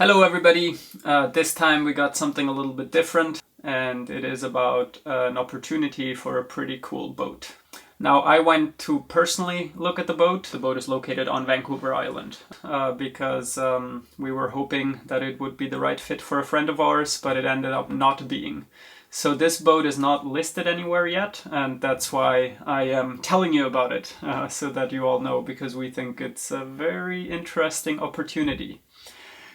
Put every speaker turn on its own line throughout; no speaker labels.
Hello everybody, this time we got something a little bit different, and it is about an opportunity for a pretty cool boat. Now I went to personally look at the boat. The boat is located on Vancouver Island because we were hoping that it would be the right fit for a friend of ours, but it ended up not being. So this boat is not listed anywhere yet, and that's why I am telling you about it, so that you all know, because we think it's a very interesting opportunity.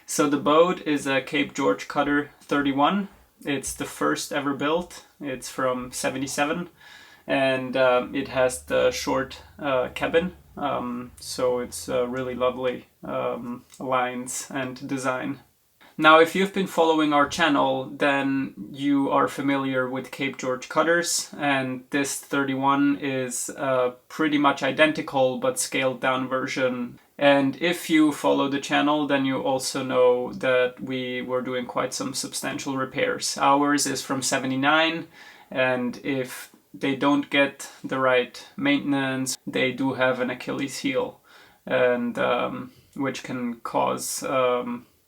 So the boat is a Cape George Cutter 31. It's the first ever built. It's from '77, and it has the short cabin, so it's really lovely lines and design. Now, if you've been following our channel, then you are familiar with Cape George cutters, and this 31 is pretty much identical but scaled down version. And if you follow the channel, then you also know that we were doing quite some substantial repairs. Ours is from '79, and if they don't get the right maintenance, they do have an Achilles heel, and which can cause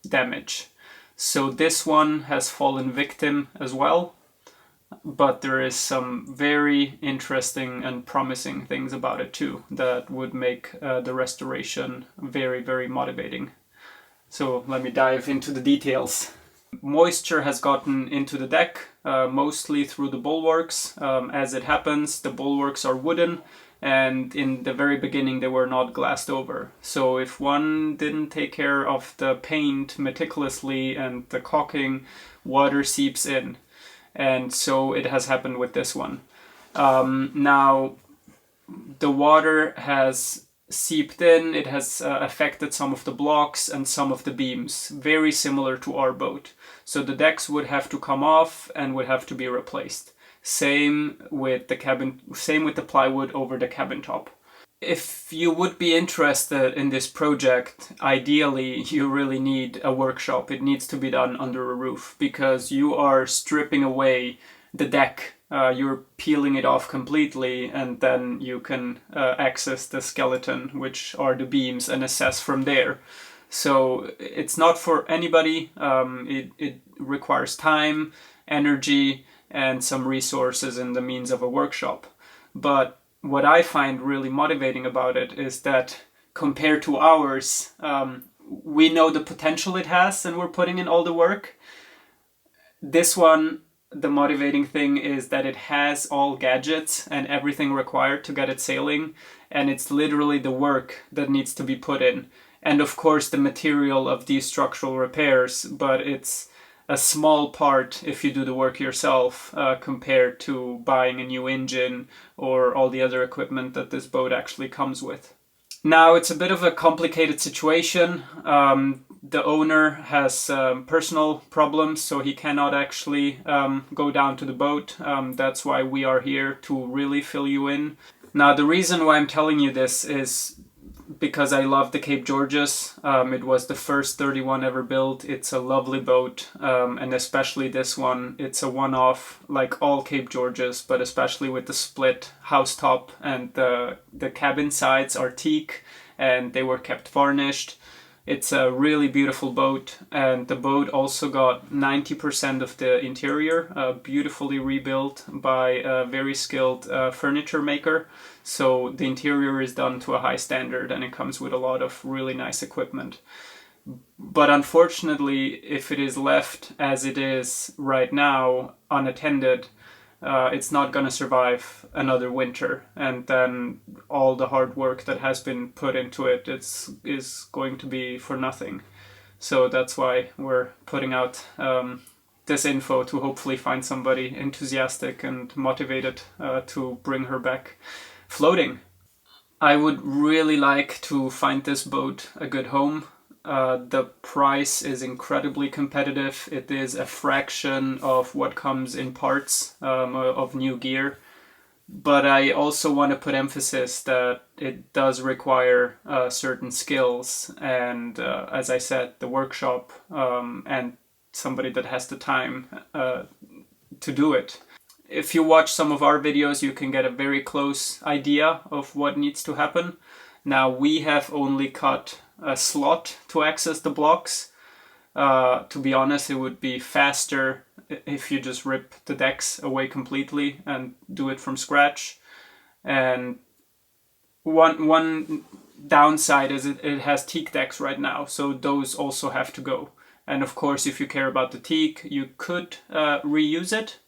damage. So this one has fallen victim as well, but there is some very interesting and promising things about it too that would make the restoration very, very motivating. So let me dive into the details. Moisture has gotten into the deck, mostly through the bulwarks. As it happens, the bulwarks are wooden, and in the very beginning they were not glassed over. So if one didn't take care of the paint meticulously and the caulking, water seeps in. And so it has happened with this one. Now, the water has seeped in, it has affected some of the blocks and some of the beams, very similar to our boat. So the decks would have to come off and would have to be replaced. Same with the cabin, same with the plywood over the cabin top. If you would be interested in this project, ideally you really need a workshop. It needs to be done under a roof, because you are stripping away the deck. You're peeling it off completely, and then you can access the skeleton, which are the beams, and assess from there. So it's not for anybody. It requires time, energy, and some resources in the means of a workshop. But what I find really motivating about it is that compared to ours, we know the potential it has and we're putting in all the work. This one, the motivating thing is that it has all gadgets and everything required to get it sailing, and it's literally the work that needs to be put in. And of course the material of these structural repairs, but it's a small part if you do the work yourself compared to buying a new engine or all the other equipment that this boat actually comes with. Now, it's a bit of a complicated situation. The owner has personal problems, so he cannot actually go down to the boat. That's why we are here, to really fill you in. Now, the reason why I'm telling you this is because I love the Cape Georges. It was the first 31 ever built. It's a lovely boat, and especially this one. It's a one-off, like all Cape Georges, but especially with the split housetop, and the cabin sides are teak, and they were kept varnished. It's a really beautiful boat, and the boat also got 90% of the interior beautifully rebuilt by a very skilled furniture maker. So the interior is done to a high standard, and it comes with a lot of really nice equipment. But unfortunately, if it is left as it is right now, unattended, it's not going to survive another winter, and then all the hard work that has been put into it is going to be for nothing. So that's why we're putting out this info, to hopefully find somebody enthusiastic and motivated to bring her back floating. I would really like to find this boat a good home. The price is incredibly competitive. It is a fraction of what comes in parts of new gear. But I also want to put emphasis that it does require certain skills, and as I said, the workshop and somebody that has the time to do it. If you watch some of our videos, you can get a very close idea of what needs to happen. Now, we have only cut a slot to access the blocks. To be honest, it would be faster if you just rip the decks away completely and do it from scratch. And one downside is it has teak decks right now, so those also have to go. And of course, if you care about the teak, you could reuse it.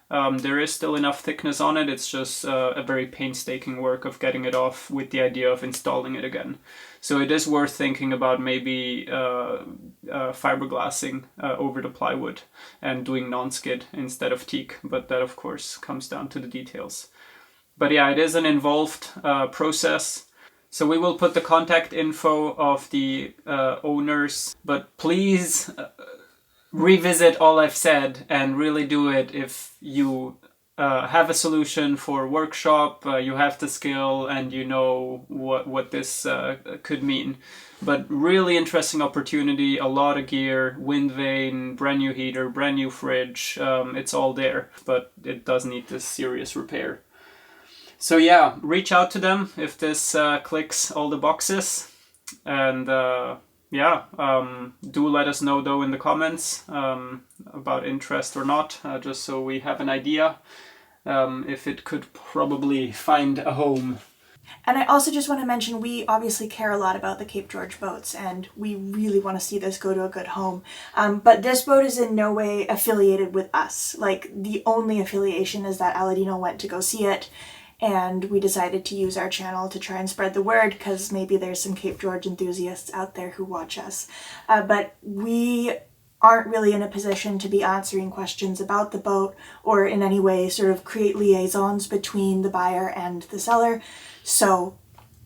There is still enough thickness on it, it's just a very painstaking work of getting it off with the idea of installing it again. So it is worth thinking about maybe fiberglassing over the plywood and doing non-skid instead of teak, but that of course comes down to the details. But yeah, it is an involved process. So we will put the contact info of the owners, but please revisit all I've said and really do it if you have a solution for workshop, you have the skill, and you know what this could mean. But really interesting opportunity, a lot of gear, wind vane, brand new heater, brand new fridge, it's all there, but it does need this serious repair. So yeah, reach out to them if this clicks all the boxes, and yeah, do let us know though in the comments about interest or not, just so we have an idea if it could probably find a home.
And I also just want to mention, we obviously care a lot about the Cape George boats, and we really want to see this go to a good home. But this boat is in no way affiliated with us. Like, the only affiliation is that Aladino went to go see it, and we decided to use our channel to try and spread the word, because maybe there's some Cape George enthusiasts out there who watch us. But we aren't really in a position to be answering questions about the boat or in any way sort of create liaisons between the buyer and the seller. So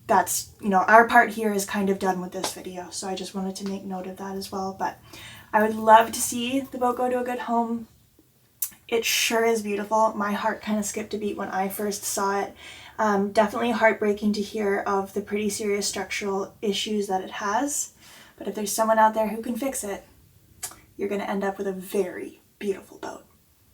that's, you know, our part here is kind of done with this video. So I just wanted to make note of that as well. But I would love to see the boat go to a good home. It sure is beautiful. My heart kind of skipped a beat when I first saw it. Definitely heartbreaking to hear of the pretty serious structural issues that it has. But if there's someone out there who can fix it, you're going to end up with a very beautiful boat.